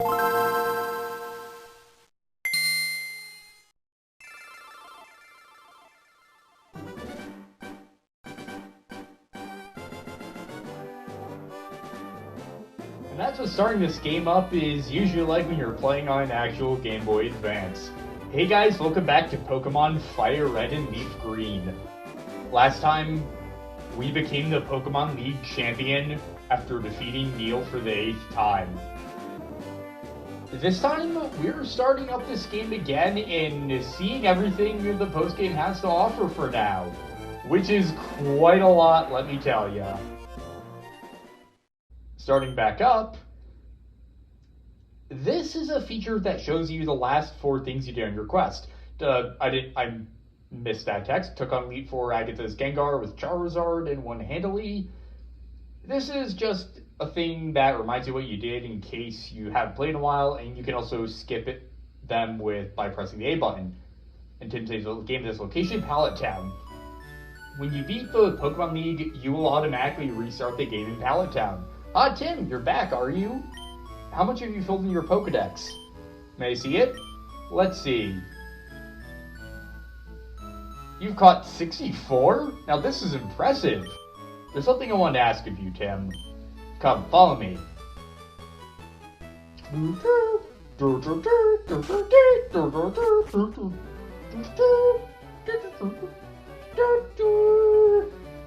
And that's what starting this game up is usually like when you're playing on an actual Game Boy Advance. Hey guys, welcome back to Pokemon FireRed and LeafGreen. Last time, we became the Pokemon League champion after defeating Neil for the 8th time. This time, we're starting up this game again and seeing everything the postgame has to offer for now. Which is quite a lot, let me tell ya. Starting back up, this is a feature that shows you the last 4 things you did on your quest. I missed that text. Took on Elite Four Agatha's Gengar with Charizard and one-handedly. This is just a thing that reminds you what you did in case you haven't played in a while, and you can also skip them by pressing the A button. And Tim says, game this location, Pallet Town. When you beat the Pokemon League, you will automatically restart the game in Pallet Town. Ah, Tim, you're back, are you? How much have you filled in your Pokedex? May I see it? Let's see. You've caught 64? Now this is impressive. There's something I want to ask of you, Tim. Come, follow me.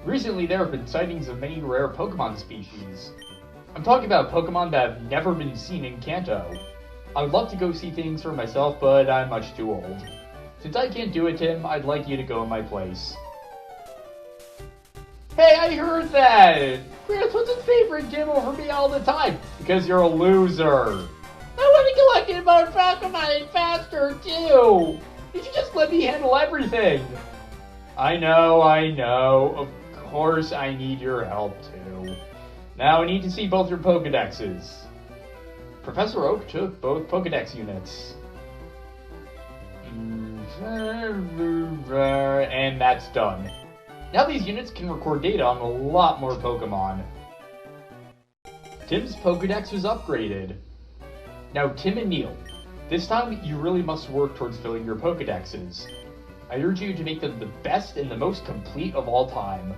Recently, there have been sightings of many rare Pokemon species. I'm talking about Pokemon that have never been seen in Kanto. I would love to go see things for myself, but I'm much too old. Since I can't do it, Tim, I'd like you to go in my place. Hey, I heard that! Grant's what's his favorite Tim over me all the time? Because you're a loser. I want to collect more Pokemon and faster, too! You should just let me handle everything! I know. Of course I need your help, too. Now I need to see both your Pokedexes. Professor Oak took both Pokedex units. And that's done. Now these units can record data on a lot more Pokemon. Tim's Pokedex was upgraded. Now Tim and Neil, this time you really must work towards filling your Pokedexes. I urge you to make them the best and the most complete of all time.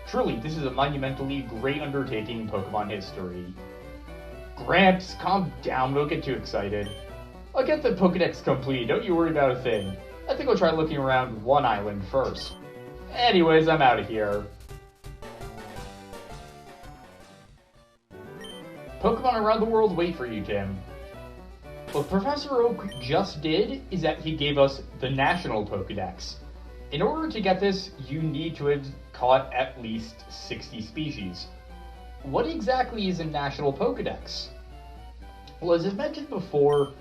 Truly, this is a monumentally great undertaking in Pokemon history. Gramps, calm down, don't get too excited. I'll get the Pokedex complete, don't you worry about a thing. I think I'll try looking around one island first. Anyways, I'm out of here. Pokemon around the world wait for you, Tim. What Professor Oak just did is that he gave us the National Pokedex. In order to get this, you need to have caught at least 60 species. What exactly is a National Pokedex? Well, as I've mentioned before,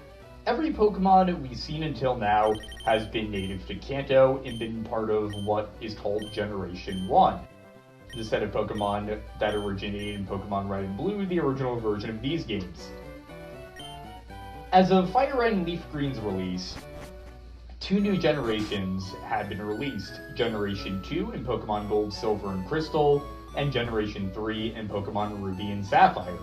every Pokemon we've seen until now has been native to Kanto and been part of what is called Generation 1. The set of Pokemon that originated in Pokemon Red and Blue, the original version of these games. As of FireRed and LeafGreen's release, 2 new generations had been released. Generation 2 in Pokemon Gold, Silver, and Crystal, and Generation 3 in Pokemon Ruby and Sapphire.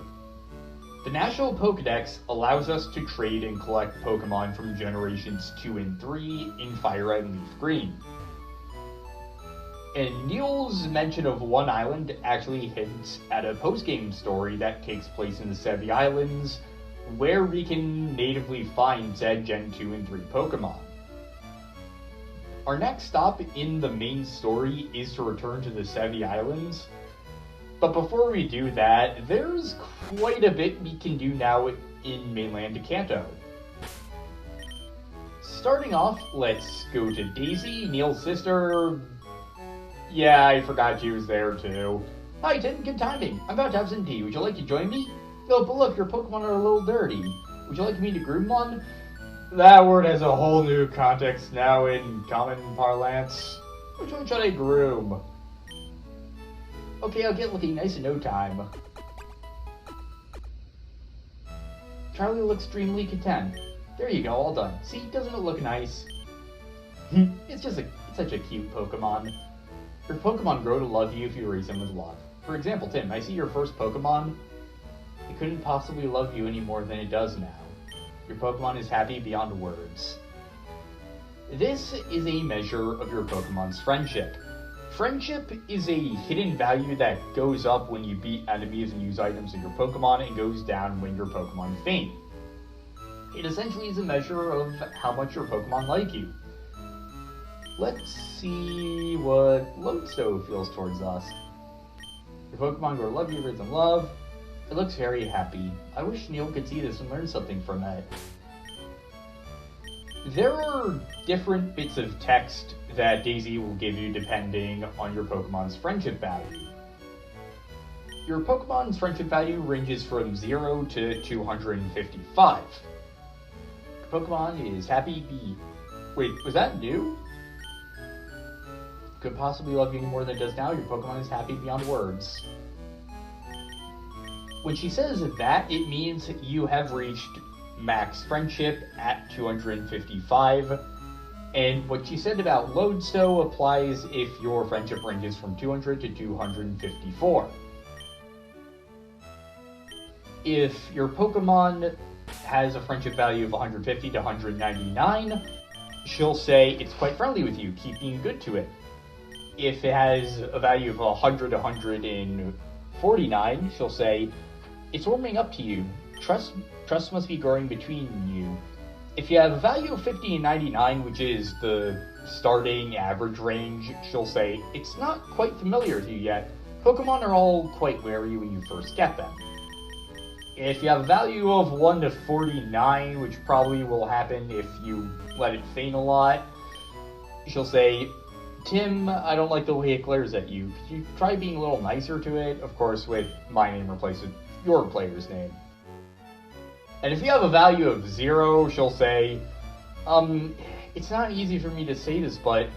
The National Pokedex allows us to trade and collect Pokemon from Generations 2 and 3 in FireRed and LeafGreen. And Neil's mention of one island actually hints at a post-game story that takes place in the Sevi Islands, where we can natively find said Gen 2 and 3 Pokemon. Our next stop in the main story is to return to the Sevi Islands, but before we do that, there's quite a bit we can do now in mainland Kanto. Starting off, let's go to Daisy, Neil's sister. Yeah, I forgot she was there too. Hi Tim, good timing. I'm about to have some tea. Would you like to join me? No, but look, your Pokemon are a little dirty. Would you like me to groom one? That word has a whole new context now in common parlance. Which one should I groom? Okay, I'll get looking nice in no time. Charlie looks extremely content. There you go, all done. See, doesn't it look nice? It's such a cute Pokemon. Your Pokemon grow to love you if you raise them with love. For example, Tim, I see your first Pokemon. It couldn't possibly love you any more than it does now. Your Pokemon is happy beyond words. This is a measure of your Pokemon's friendship. Friendship is a hidden value that goes up when you beat enemies and use items in your Pokemon and goes down when your Pokemon faint. It essentially is a measure of how much your Pokemon like you. Let's see what Lodestone feels towards us. Your Pokemon grow love you, rhythm love. It looks very happy. I wish Neil could see this and learn something from it. There are different bits of text that Daisy will give you depending on your Pokemon's friendship value. Your Pokemon's friendship value ranges from 0 to 255. Your Pokemon is happy Wait, was that new? Could possibly love you any more than it does now. Your Pokemon is happy beyond words. When she says that, it means you have reached max friendship at 255. And what she said about Lodestone applies if your friendship ranges from 200 to 254. If your Pokemon has a friendship value of 150 to 199, she'll say it's quite friendly with you, keep being good to it. If it has a value of 100 to 149, she'll say it's warming up to you. Trust must be growing between you. If you have a value of 50 and 99, which is the starting average range, she'll say, it's not quite familiar to you yet. Pokemon are all quite wary when you first get them. If you have a value of 1 to 49, which probably will happen if you let it faint a lot, she'll say, Tim, I don't like the way it glares at you. Could you try being a little nicer to it? Of course, with my name replaced with your player's name. And if you have a value of 0, she'll say, it's not easy for me to say this, but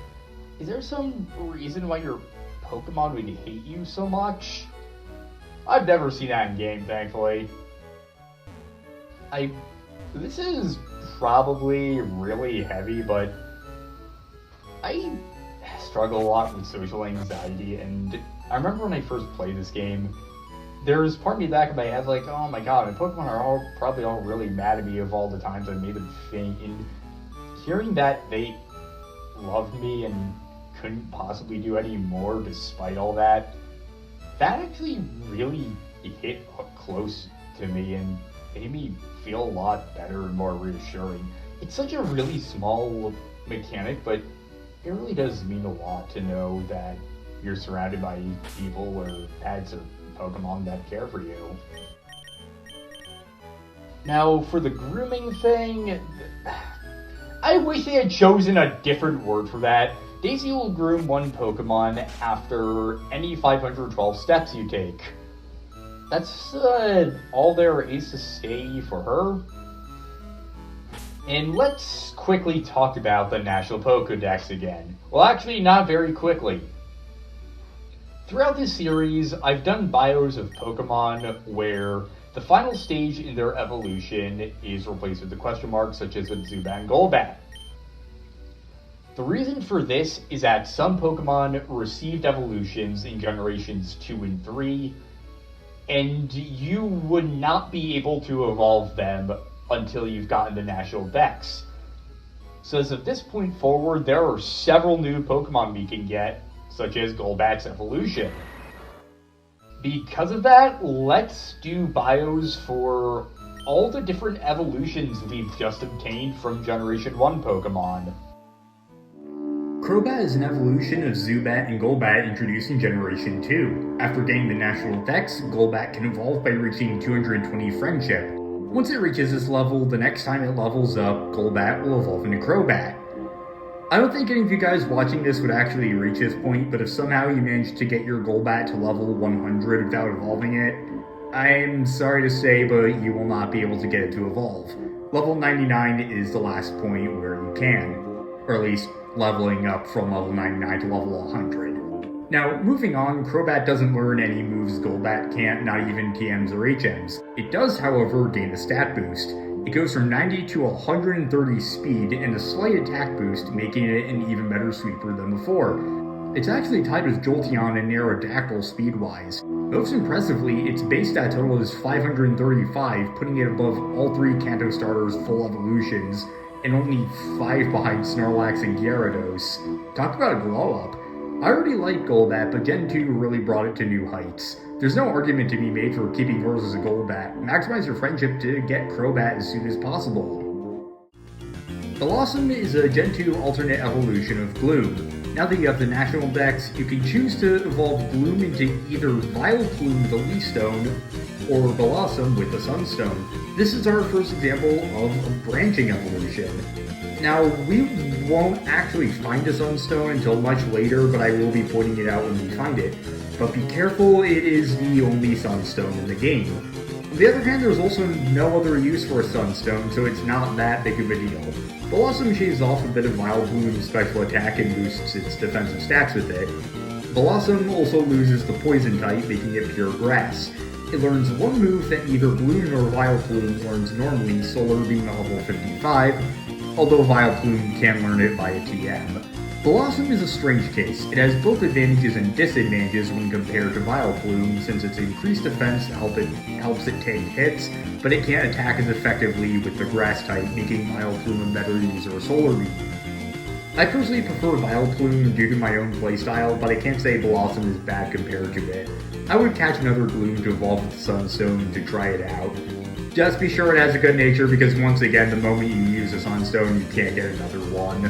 is there some reason why your Pokemon would hate you so much? I've never seen that in game, thankfully. This is probably really heavy, but I struggle a lot with social anxiety, and I remember when I first played this game, there was part of me in the back of my head like, oh my god, my Pokemon are probably all really mad at me of all the times I made them faint, and hearing that they loved me and couldn't possibly do any more despite all that, that actually really hit close to me and made me feel a lot better and more reassuring. It's such a really small mechanic, but it really does mean a lot to know that you're surrounded by people or pets or Pokemon that care for you. Now, for the grooming thing, I wish they had chosen a different word for that. Daisy will groom one Pokemon after any 512 steps you take. That's all there is to say for her. And let's quickly talk about the National Pokédex again. Well, actually, not very quickly. Throughout this series, I've done bios of Pokemon where the final stage in their evolution is replaced with a question mark, such as with Zubat and Golbat. The reason for this is that some Pokemon received evolutions in generations 2 and 3, and you would not be able to evolve them until you've gotten the National Dex. So as of this point forward, there are several new Pokemon we can get, such as Golbat's evolution. Because of that, let's do bios for all the different evolutions we've just obtained from Generation 1 Pokemon. Crobat is an evolution of Zubat and Golbat introduced in Generation 2. After getting the National Dex, Golbat can evolve by reaching 220 Friendship. Once it reaches this level, the next time it levels up, Golbat will evolve into Crobat. I don't think any of you guys watching this would actually reach this point, but if somehow you manage to get your Golbat to level 100 without evolving it, I'm sorry to say, but you will not be able to get it to evolve. Level 99 is the last point where you can, or at least leveling up from level 99 to level 100. Now, moving on, Crobat doesn't learn any moves Golbat can't, not even TMs or HMs. It does, however, gain a stat boost. It goes from 90 to 130 speed and a slight attack boost, making it an even better sweeper than before. It's actually tied with Jolteon and Aerodactyl speed-wise. Most impressively, its base stat total is 535, putting it above all 3 Kanto starters' full evolutions, and only 5 behind Snorlax and Gyarados. Talk about a glow-up. I already like Golbat, but Gen 2 really brought it to new heights. There's no argument to be made for keeping yours as a Golbat. Maximize your friendship to get Crobat as soon as possible. Bellossom is a Gen 2 alternate evolution of Gloom. Now that you have the National Dex, you can choose to evolve Gloom into either Vileplume with the Leaf Stone, or Bellossom with the Sunstone. This is our first example of a branching evolution. Now, we won't actually find a Sunstone until much later, but I will be pointing it out when we find it. But be careful, it is the only Sunstone in the game. On the other hand, there's also no other use for a Sunstone, so it's not that big of a deal. Bellossom shaves off a bit of Vileplume's special attack and boosts its defensive stats with it. Bellossom also loses the Poison type, making it pure Grass. It learns one move that neither Bloom nor Vileplume learns normally, Solar Beam at level 55, although Vileplume can learn it via TM. Bellossom is a strange case. It has both advantages and disadvantages when compared to Vileplume, since its increased defense helps it tank hits, but it can't attack as effectively with the Grass type, making Vileplume a better user of Solar Beam. I personally prefer Vileplume due to my own playstyle, but I can't say Bellossom is bad compared to it. I would catch another Gloom to evolve with the Sunstone to try it out. Just be sure it has a good nature, because once again, the moment you use a Sunstone, you can't get another one.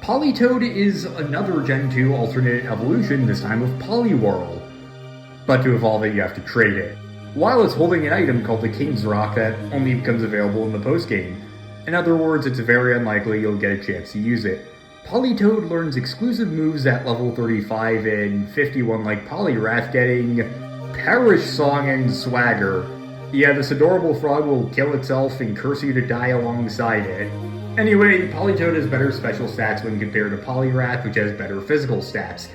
Politoed is another Gen 2 alternate evolution, this time of Poliwhirl. But to evolve it, you have to trade it, while it's holding an item called the King's Rock that only becomes available in the postgame. In other words, it's very unlikely you'll get a chance to use it. Politoed learns exclusive moves at level 35 and 51 like Poliwrath, getting Perish Song and Swagger. Yeah, this adorable frog will kill itself and curse you to die alongside it. Anyway, Politoed has better special stats when compared to Poliwrath, which has better physical stats.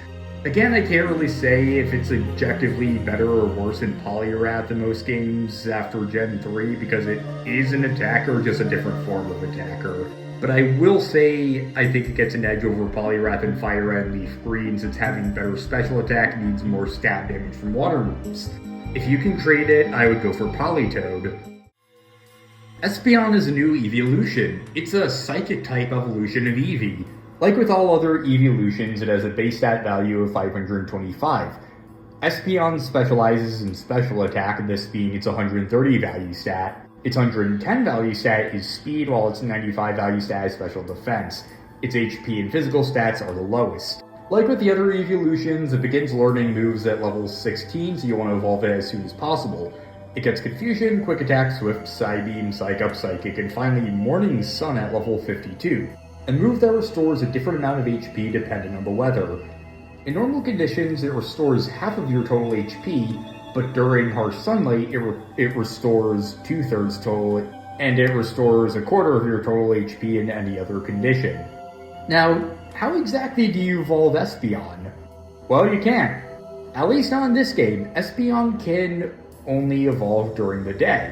Again, I can't really say if it's objectively better or worse than Poliwrath in most games after Gen 3, because it is an attacker, just a different form of attacker. But I will say I think it gets an edge over Poliwrath and FireRed LeafGreen, since having better special attack needs more stab damage from water moves. If you can trade it, I would go for Politoed. Espeon is a new evolution. It's a Psychic-type evolution of Eevee. Like with all other evolutions, it has a base stat value of 525. Espeon specializes in special attack, this being its 130 value stat. Its 110 value stat is speed, while its 95 value stat is special defense. Its HP and physical stats are the lowest. Like with the other evolutions, it begins learning moves at level 16, so you want to evolve it as soon as possible. It gets Confusion, Quick Attack, Swift, Psybeam, Psych Up, Psychic, and finally Morning Sun at level 52. A move that restores a different amount of HP depending on the weather. In normal conditions, it restores half of your total HP, but during harsh sunlight, it restores 2/3 total, and it restores a quarter of your total HP in any other condition. Now, how exactly do you evolve Espeon? Well, you can't. At least not in this game. Espeon can only evolve during the day.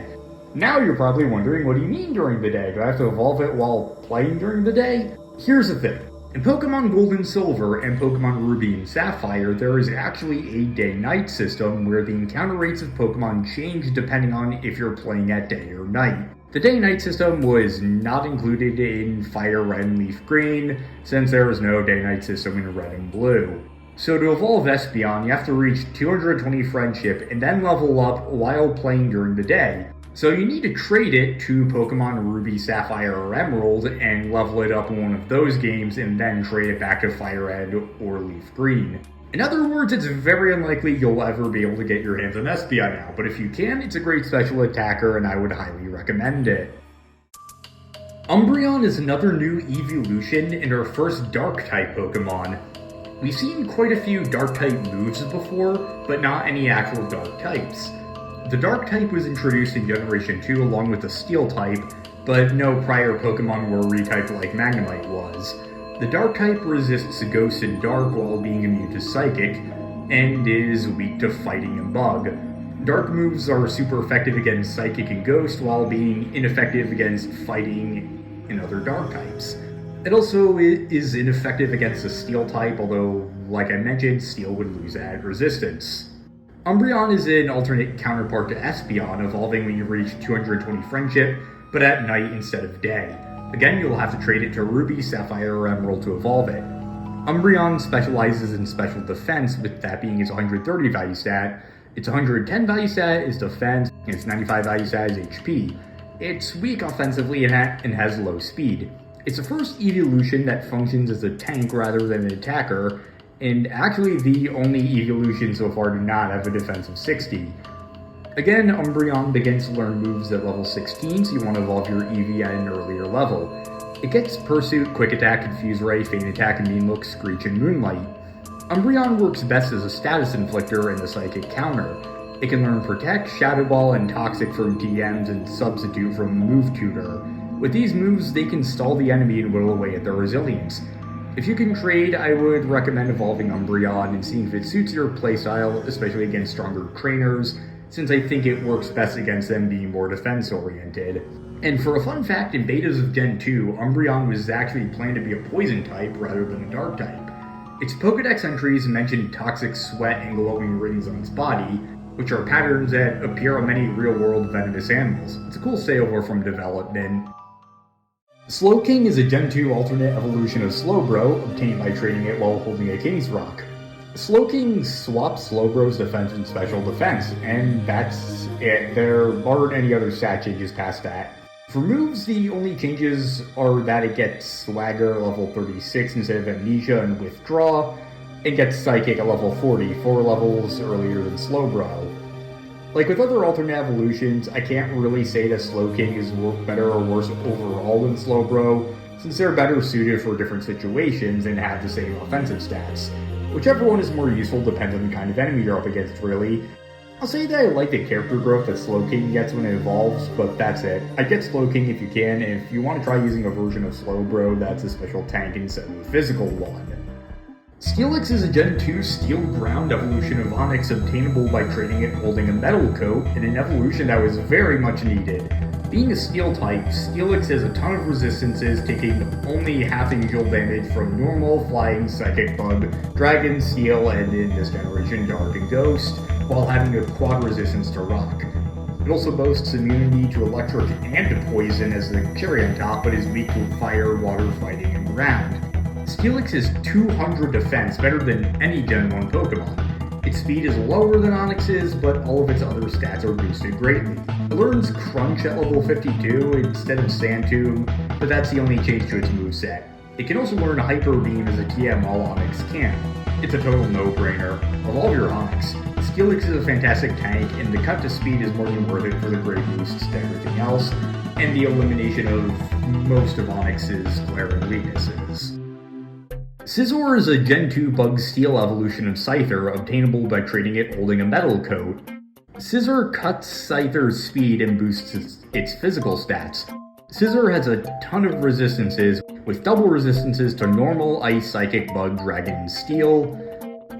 Now you're probably wondering, what do you mean during the day? Do I have to evolve it while playing during the day? Here's the thing. In Pokemon Gold and Silver and Pokemon Ruby and Sapphire, there is actually a day-night system where the encounter rates of Pokemon change depending on if you're playing at day or night. The day-night system was not included in FireRed LeafGreen, since there was no day-night system in Red and Blue. So to evolve Espeon, you have to reach 220 friendship and then level up while playing during the day. So you need to trade it to Pokemon Ruby, Sapphire, or Emerald and level it up in one of those games and then trade it back to FireRed or LeafGreen. In other words, it's very unlikely you'll ever be able to get your hands on Espeon now, but if you can, it's a great special attacker and I would highly recommend it. Umbreon is another new evolution and our first Dark-type Pokemon. We've seen quite a few Dark-type moves before, but not any actual Dark types. The Dark type was introduced in Generation 2 along with the Steel type, but no prior Pokemon were retyped like Magnemite was. The Dark type resists Ghost and Dark while being immune to Psychic, and is weak to Fighting and Bug. Dark moves are super effective against Psychic and Ghost while being ineffective against Fighting and other Dark types. It also is ineffective against the Steel type, although, like I mentioned, Steel would lose at Resistance. Umbreon is an alternate counterpart to Espeon, evolving when you reach 220 friendship, but at night instead of day. Again, you'll have to trade it to Ruby, Sapphire, or Emerald to evolve it. Umbreon specializes in special defense, with that being its 130 value stat. Its 110 value stat is defense, and its 95 value stat is HP. It's weak offensively and has low speed. It's the first evolution that functions as a tank rather than an attacker, and actually the only evolution so far to not have a defense of 60. Again, Umbreon begins to learn moves at level 16, so you want to evolve your Eevee at an earlier level. It gets Pursuit, Quick Attack, Confuse Ray, Feint Attack, and Mean Look, Screech, and Moonlight. Umbreon works best as a status inflictor and a psychic counter. It can learn Protect, Shadow Ball, and Toxic from TMs and Substitute from Move Tutor. With these moves, they can stall the enemy and whittle away at their resilience. If you can trade, I would recommend evolving Umbreon and seeing if it suits your playstyle, especially against stronger trainers, since I think it works best against them being more defense-oriented. And for a fun fact, in betas of Gen 2, Umbreon was actually planned to be a poison type rather than a dark type. Its Pokédex entries mention toxic sweat and glowing rings on its body, which are patterns that appear on many real-world venomous animals. It's a cool stayover from development. Slowking is a Gen 2 alternate evolution of Slowbro, obtained by trading it while holding a King's Rock. Slowking swaps Slowbro's defense and special defense, and that's it. There aren't any other stat changes past that. For moves, the only changes are that it gets Swagger level 36 instead of Amnesia and Withdraw. It gets Psychic at level 40, 4 levels earlier than Slowbro. Like with other alternate evolutions, I can't really say that Slowking is better or worse overall than Slowbro, since they're better suited for different situations and have the same offensive stats. Whichever one is more useful depends on the kind of enemy you're up against, really. I'll say that I like the character growth that Slowking gets when it evolves, but that's it. I'd get Slowking if you can, and if you want to try using a version of Slowbro that's a special tank instead of a physical one. Steelix is a Gen 2 Steel Ground evolution of Onix obtainable by trading it holding a metal coat, in an evolution that was very much needed. Being a Steel type, Steelix has a ton of resistances, taking only half angel damage from Normal, Flying, Psychic Bug, Dragon, Steel, and in this generation Dark and Ghost, while having a quad resistance to Rock. It also boasts immunity to Electric and to Poison as the cherry on top, but is weak to Fire, Water, Fighting, and Ground. Steelix is 200 defense, better than any Gen 1 Pokemon. Its speed is lower than Onix's, but all of its other stats are boosted greatly. It learns Crunch at level 52 instead of Sand Tomb, but that's the only change to its moveset. It can also learn Hyper Beam as a TM all Onix can. It's a total no-brainer. Evolve your Onix. Steelix is a fantastic tank, and the cut to speed is more than worth it for the great boosts to everything else, and the elimination of most of Onix's glaring weaknesses. Scizor is a Gen 2 Bug Steel evolution of Scyther, obtainable by trading it holding a metal coat. Scizor cuts Scyther's speed and boosts its physical stats. Scizor has a ton of resistances, with double resistances to Normal, Ice, Psychic, Bug, Dragon, and Steel,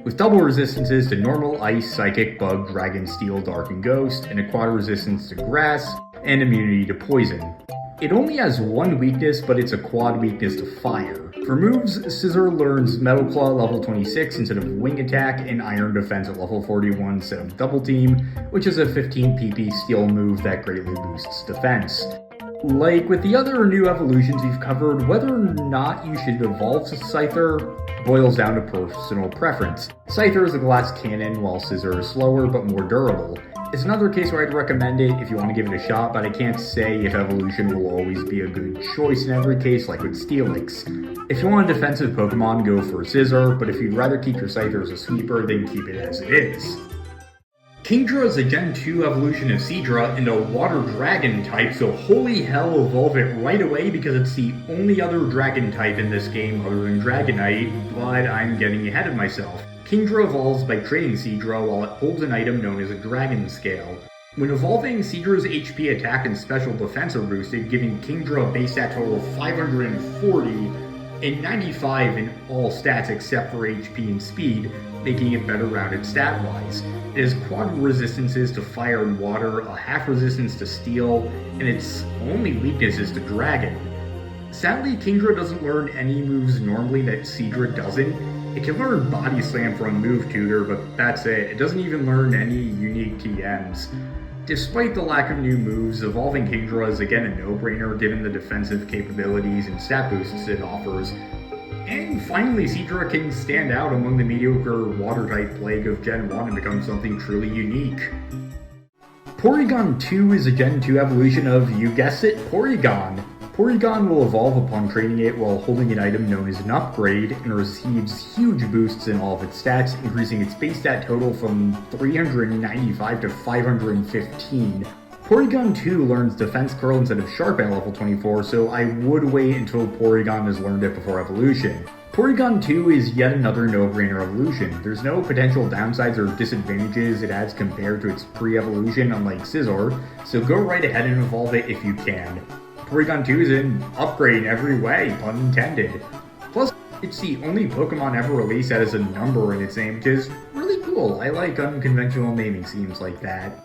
with double resistances to Normal, Ice, Psychic, Bug, Dragon, Steel, Dark, and Ghost, and a quad resistance to Grass, and immunity to Poison. It only has one weakness, but it's a quad weakness to Fire. For moves, Scizor learns Metal Claw at level 26 instead of Wing Attack, and Iron Defense at level 41 instead of Double Team, which is a 15 PP Steel move that greatly boosts defense. Like with the other new evolutions we've covered, whether or not you should evolve Scyther boils down to personal preference. Scyther is a glass cannon, while Scizor is slower but more durable. It's another case where I'd recommend it if you want to give it a shot, but I can't say if evolution will always be a good choice in every case, like with Steelix. If you want a defensive Pokemon, go for Scizor, but if you'd rather keep your Scyther as a sweeper, then keep it as it is. Kingdra is a Gen 2 evolution of Seadra and a Water Dragon type, so holy hell evolve it right away because it's the only other Dragon type in this game other than Dragonite, but I'm getting ahead of myself. Kingdra evolves by trading Seadra while it holds an item known as a Dragon Scale. When evolving, Seadra's HP, attack, and special defense are boosted, giving Kingdra a base stat total of 540 and 95 in all stats except for HP and speed, making it better rounded stat-wise. It has quad resistances to fire and water, a half resistance to steel, and its only weakness is to dragon. Sadly, Kingdra doesn't learn any moves normally that Seadra doesn't, It can learn Body Slam from Move Tutor, but that's it. It doesn't even learn any unique TMs. Despite the lack of new moves, evolving Kingdra is again a no-brainer given the defensive capabilities and stat boosts it offers. And finally, Scizor can stand out among the mediocre Water-type Plague of Gen 1 and become something truly unique. Porygon 2 is a Gen 2 evolution of, you guessed it, Porygon. Porygon will evolve upon training it while holding an item known as an upgrade, and receives huge boosts in all of its stats, increasing its base stat total from 395 to 515. Porygon 2 learns Defense Curl instead of Sharp at level 24, so I would wait until Porygon has learned it before evolution. Porygon 2 is yet another no-brainer evolution. There's no potential downsides or disadvantages it adds compared to its pre-evolution, unlike Scizor, so go right ahead and evolve it if you can. Porygon 2 is an upgrade in every way, pun intended. Plus, it's the only Pokemon ever released that has a number in its name, which is really cool. I like unconventional naming schemes like that.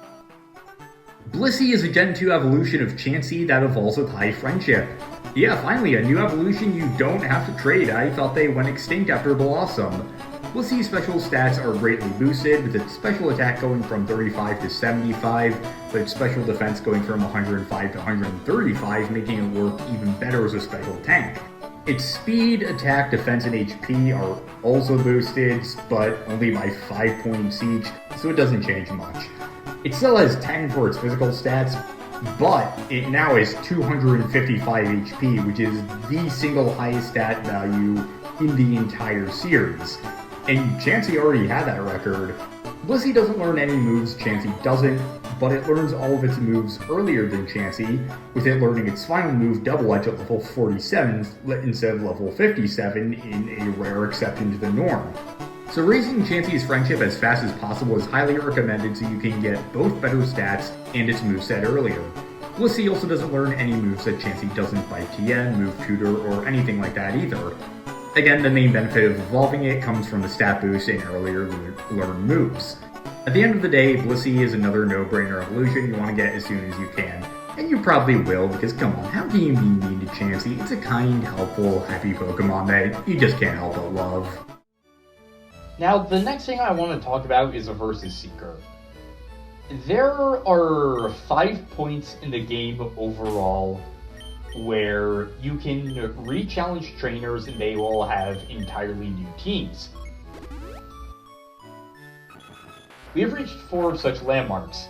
Blissey is a Gen 2 evolution of Chansey that evolves with High Friendship. Yeah, finally, a new evolution you don't have to trade. I thought they went extinct after Bellossom. Blissey's special stats are greatly boosted, with its special attack going from 35 to 75, but its special defense going from 105 to 135, making it work even better as a special tank. Its speed, attack, defense, and HP are also boosted, but only by 5 points each, so it doesn't change much. It still has 10 for its physical stats, but it now has 255 HP, which is the single highest stat value in the entire series. And Chansey already had that record. Blissey doesn't learn any moves Chansey doesn't, but it learns all of its moves earlier than Chansey, with it learning its final move Double Edge at level 47 instead of level 57 in a rare exception to the norm. So raising Chansey's friendship as fast as possible is highly recommended so you can get both better stats and its moveset earlier. Blissey also doesn't learn any moves that Chansey doesn't by TN, Move Tutor, or anything like that either. Again, the main benefit of evolving it comes from the stat boost and earlier learned moves. At the end of the day, Blissey is another no-brainer evolution you want to get as soon as you can. And you probably will, because come on, how can you be mean to Chansey? It's a kind, helpful, happy Pokemon that you just can't help but love. Now, the next thing I want to talk about is a Versus Seeker. There are 5 points in the game overall where you can re-challenge trainers and they will have entirely new teams. We have reached 4 such landmarks.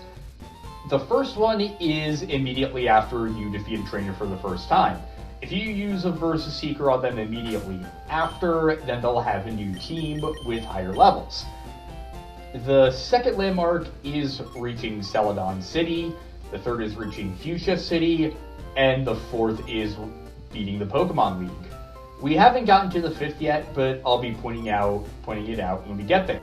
The first one is immediately after you defeat a trainer for the first time. If you use a Versus Seeker on them immediately after, then they'll have a new team with higher levels. The second landmark is reaching Celadon City, the third is reaching Fuchsia City, and the fourth is beating the Pokemon League. We haven't gotten to the fifth yet, but I'll be pointing it out when we get there.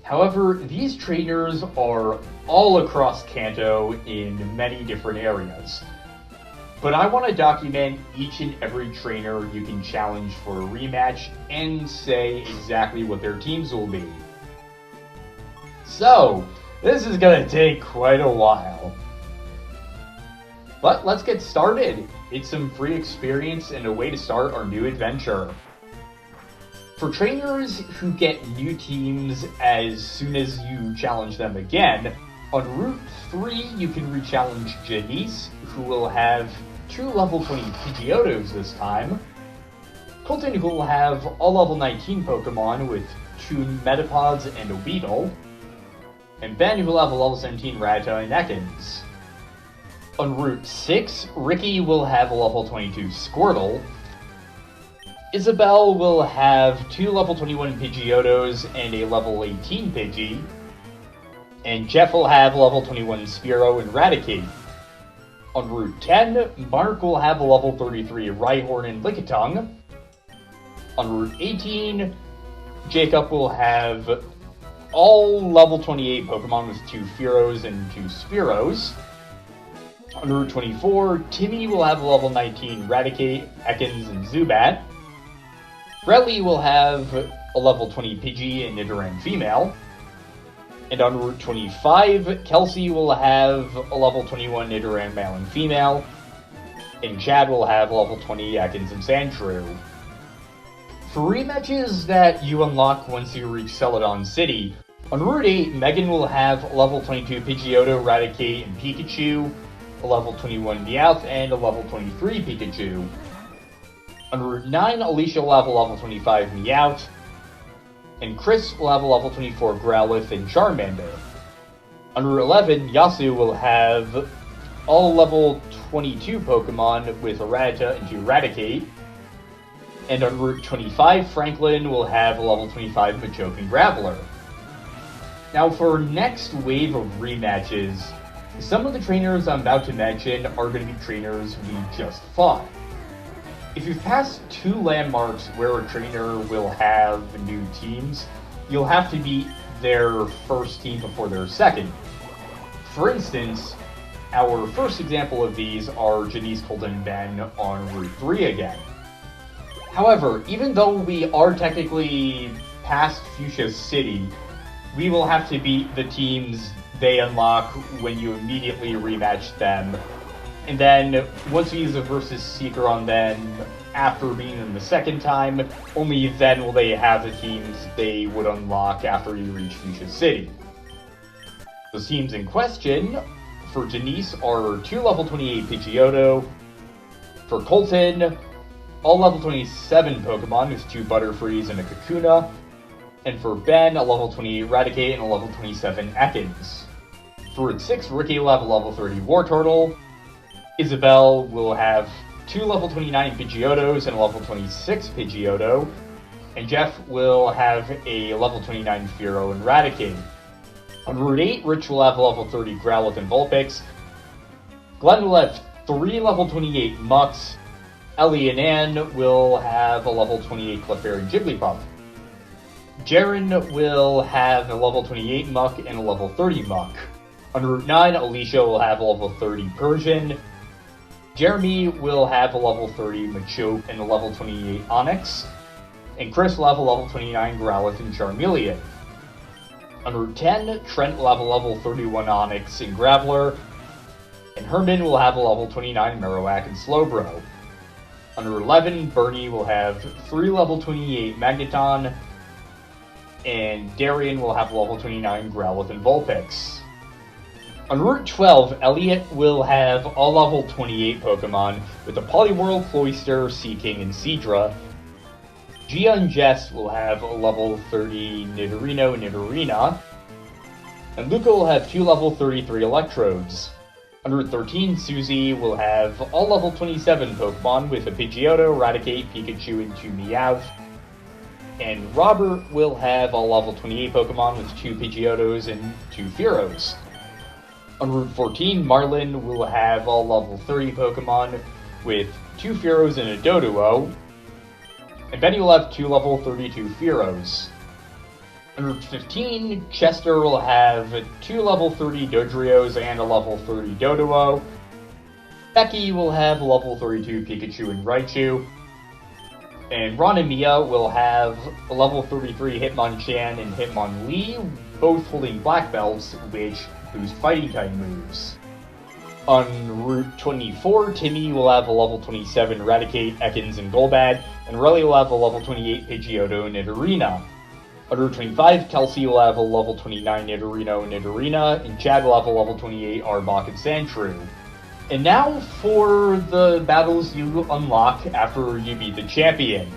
However, these trainers are all across Kanto in many different areas. But I want to document each and every trainer you can challenge for a rematch and say exactly what their teams will be. So, this is going to take quite a while. But let's get started. It's some free experience and a way to start our new adventure. For trainers who get new teams as soon as you challenge them again, on Route 3 you can re-challenge Janice, who will have 2 level 20 Pidgeotos this time, Colton, who will have all level 19 Pokemon with 2 Metapods and a Weedle, and Ben, who will have a level 17 Rattata and Ekans. On Route 6, Ricky will have a level 22 Squirtle, Isabelle will have 2 level 21 Pidgeotos and a level 18 Pidgey, and Jeff will have level 21 Spearow and Raticate. On Route 10, Mark will have a level 33 Rhyhorn and Lickitung. On Route 18, Jacob will have all level 28 Pokemon with 2 Fearows and 2 Spearows. On Route 24, Timmy will have a level 19 Raticate, Ekans, and Zubat. Bradley will have a level 20 Pidgey and Nidoran Female. And on Route 25, Kelsey will have a level 21 Nidoran Male and Female. And Chad will have level 20 Ekans and Sandshrew. For rematches that you unlock once you reach Celadon City, on Route 8, Megan will have a level 22 Pidgeotto, Raticate, and Pikachu, a level 21 Meowth, and a level 23 Pikachu. On Route 9, Alicia will have a level 25 Meowth, and Chris will have a level 24 Growlithe and Charmander. On Route 11, Yasu will have all level 22 Pokemon with a Rattata and 2 Raticate. And on Route 25, Franklin will have a level 25 Machoke and Graveler. Now for next wave of rematches, some of the trainers I'm about to mention are going to be trainers we just fought. If you've passed 2 landmarks where a trainer will have new teams, you'll have to beat their first team before their second. For instance, our first example of these are Janice, Colton, and Ben on Route 3 again. However, even though we are technically past Fuchsia City, we will have to beat the teams they unlock when you immediately rematch them. And then, once we use a Versus Seeker on them after beating them the second time, only then will they have the teams they would unlock after you reach Fuchsia City. Those teams in question, for Janice, are 2 level 28 Pidgeotto. For Colton, all level 27 Pokemon with 2 Butterfrees and a Kakuna. And for Ben, a level 28 Raticate and a level 27 Ekans. For Route 6, Ricky will have a level 30 Wartortle. Isabelle will have 2 level 29 Pidgeottos and a level 26 Pidgeotto. And Jeff will have a level 29 Fearow and Raticate. On Route 8, Rich will have a level 30 Growlithe and Vulpix. Glenn will have 3 level 28 Mucks. Ellie and Ann will have a level 28 Clefairy and Jigglypuff. Jaren will have a level 28 Muck and a level 30 Muck. On Route 9, Alicia will have a level 30 Persian. Jeremy will have a level 30 Machoke and a level 28 Onix. And Chris will have a level 29 Growlithe and Charmeleon. On Route 10, Trent will have a level 31 Onix and Graveler. And Herman will have a level 29 Marowak and Slowbro. On Route 11, Bernie will have 3 level 28 Magneton, and Darian will have level 29 Growlithe and Vulpix. On Route 12, Elliot will have all level 28 Pokemon with a Poliwhirl, Cloyster, Seaking, and Seadra. Gia and Jess will have a level 30 Nidorino and Nidorina, and Luca will have 2 level 33 Electrodes. On Route 13, Susie will have all level 27 Pokemon with a Pidgeotto, Raticate, Pikachu, and 2 Meowth. And Robert will have all level 28 Pokemon with 2 Pidgeottos and 2 Fearows. On Route 14, Marlin will have all level 30 Pokemon with 2 Fearows and a Doduo. And Benny will have 2 level 32 Fearows. On Route 15, Chester will have 2 level 30 Dodrios and a level 30 Doduo. Becky will have a level 32 Pikachu and Raichu. And Ron and Mia will have a level 33 Hitmonchan and Hitmonlee, both holding black belts, which boost fighting type moves. On Route 24, Timmy will have a level 27 Raticate, Ekans, and Golbat, and Relly will have a level 28 Pidgeotto and Nidorina. On Route 25, Kelsey will have a level 29 Nidorino and Nidorina, and Chad will have a level 28 Arbok and Sandshrew. And now for the battles you unlock after you beat the champion.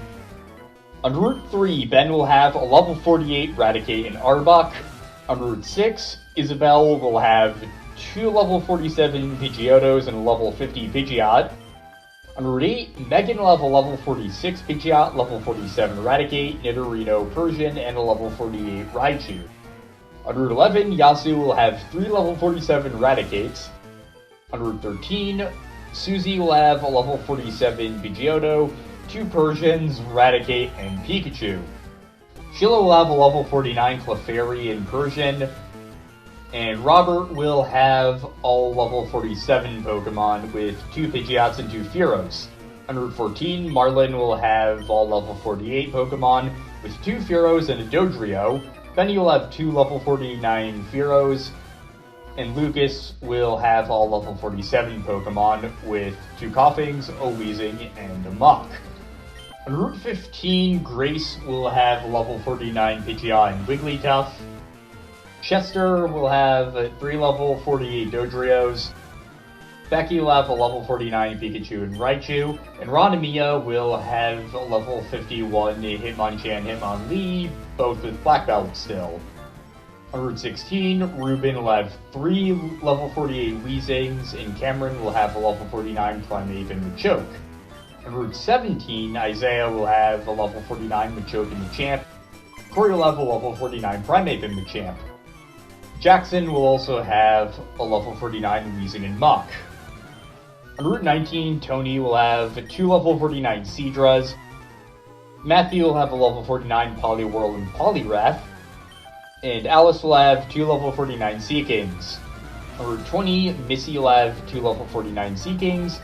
On Route 3, Ben will have a level 48 Raticate and Arbok. On Route 6, Isabelle will have 2 level 47 Pidgeottos and a level 50 Pidgeot. On Route 8, Megan will have a level 46 Pidgeot, level 47 Raticate, Nidorino, Persian, and a level 48 Raichu. On Route 11, Yasu will have 3 level 47 Raticates. On Route 13, Susie will have a level 47 Pidgeotto, 2 Persians, Raticate, and Pikachu. Sheila will have a level 49 Clefairy and Persian. And Robert will have all level 47 Pokemon with 2 Pidgeots and 2 Fearows. On Route 14, Marlin will have all level 48 Pokemon with 2 Fearows and a Dodrio. Benny will have 2 level 49 Fearows. And Lucas will have all level 47 Pokemon with 2 Coughings, a Weezing, and a Muk. On Route 15, Grace will have level 49 Pidgeot and Wigglytuff. Chester will have 3 level 48 Dodrios. Becky will have a level 49 Pikachu and Raichu. And Ron and Mia will have a level 51 Hitmonchan and Hitmonlee, both with Black Belt still. On Route 16, Ruben will have 3 level 48 Weezings, and Cameron will have a level 49 Primeape and Machoke. On Route 17, Isaiah will have a level 49 Machoke and Machamp. Corey will have a level 49 Primeape and Machamp. Jackson will also have a level 49 Weezing and Mach. On Route 19, Tony will have 2 level 49 Seadras. Matthew will have a level 49 Poliwhirl and Poliwrath. And Alice will have 2 level 49 Seakings. On Route 20, Missy will have 2 level 49 Seakings.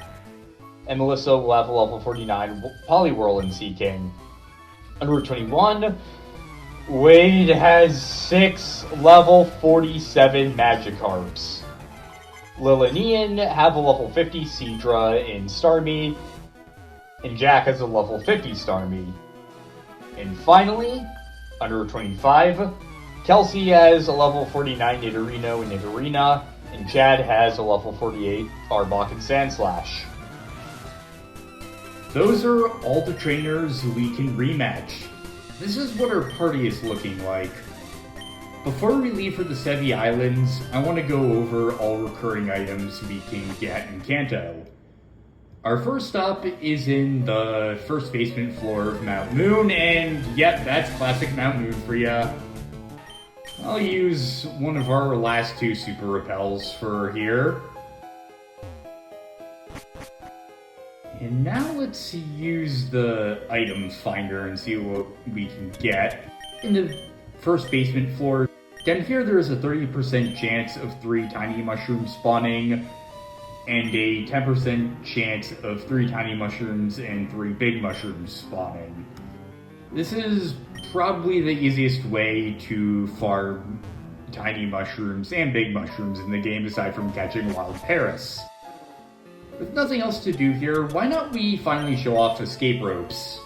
And Melissa will have a level 49 Poliwhirl and Seaking. On Route 21, Wade has 6 level 47 Magikarps. Lil and Ian have a level 50 Seadra and Starmie, and Jack has a level 50 Starmie. And finally, on Route 25, Kelsey has a level 49 Nidorino and Nidorina, and Chad has a level 48 Arbok and Sandslash. Those are all the trainers we can rematch. This is what our party is looking like. Before we leave for the Sevi Islands, I want to go over all recurring items we can get in Kanto. Our first stop is in the first basement floor of Mount Moon, and yep, that's classic Mount Moon for ya. I'll use one of our last 2 super repels for here. And now let's use the item finder and see what we can get. In the first basement floor, down here there is a 30% chance of 3 tiny mushrooms spawning, and a 10% chance of 3 tiny mushrooms and 3 big mushrooms spawning. This is probably the easiest way to farm tiny mushrooms and big mushrooms in the game aside from catching wild Paris. With nothing else to do here, why not we finally show off escape ropes?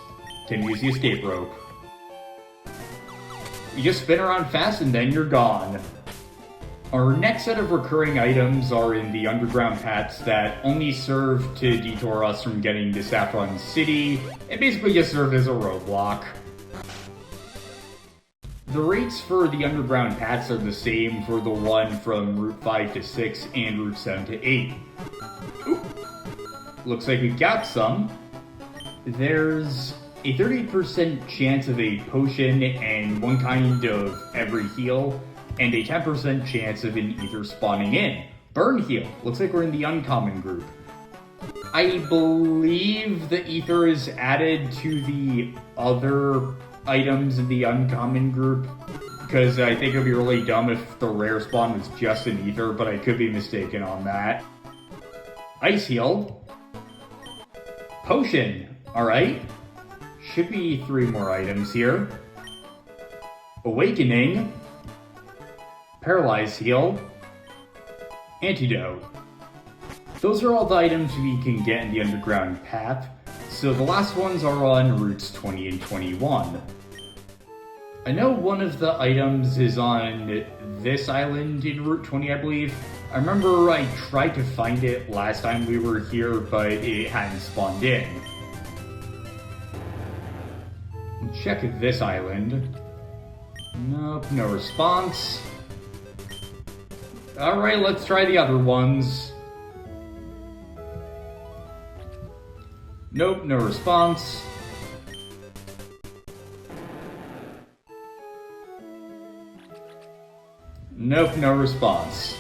Can use the escape rope. You just spin around fast and then you're gone. Our next set of recurring items are in the underground paths that only serve to detour us from getting to Saffron City, and basically just serve as a roadblock. The rates for the underground paths are the same for the one from Route 5 to 6 and Route 7 to 8. Oop. Looks like we got some. There's a 30% chance of a potion and 1 kind of every heal, and a 10% chance of an ether spawning in. Burn heal. Looks like we're in the uncommon group. I believe the ether is added to the other items in the uncommon group, because I think it would be really dumb if the rare spawn was just an ether, but I could be mistaken on that. Ice heal. Potion. Alright. Should be 3 more items here. Awakening. Paralyze heal. Antidote. Those are all the items we can get in the underground path, so the last ones are on routes 20 and 21. I know one of the items is on this island in Route 20, I believe. I remember I tried to find it last time we were here, but it hadn't spawned in. Check this island. Nope, no response. Alright, let's try the other ones. Nope, no response. Nope, no response.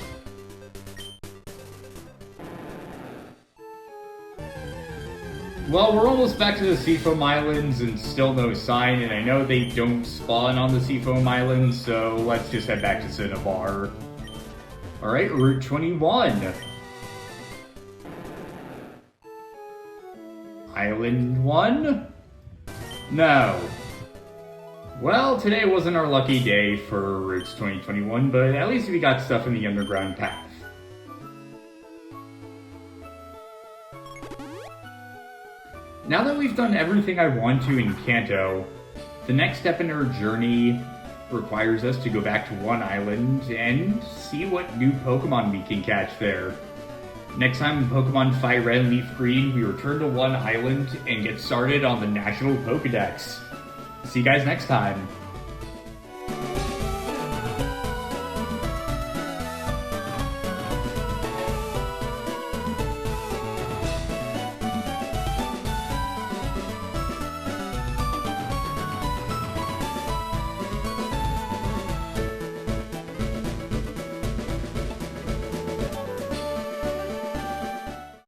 Well, we're almost back to the Seafoam Islands and still no sign, and I know they don't spawn on the Seafoam Islands, so let's just head back to Cinnabar. Alright, Route 21. Island 1? No. Well, today wasn't our lucky day for Routes 2021, but at least we got stuff in the underground path. Now that we've done everything I want to in Kanto, the next step in our journey requires us to go back to one island and see what new Pokemon we can catch there. Next time in Pokemon FireRed LeafGreen, we return to one island and get started on the National Pokédex. See you guys next time.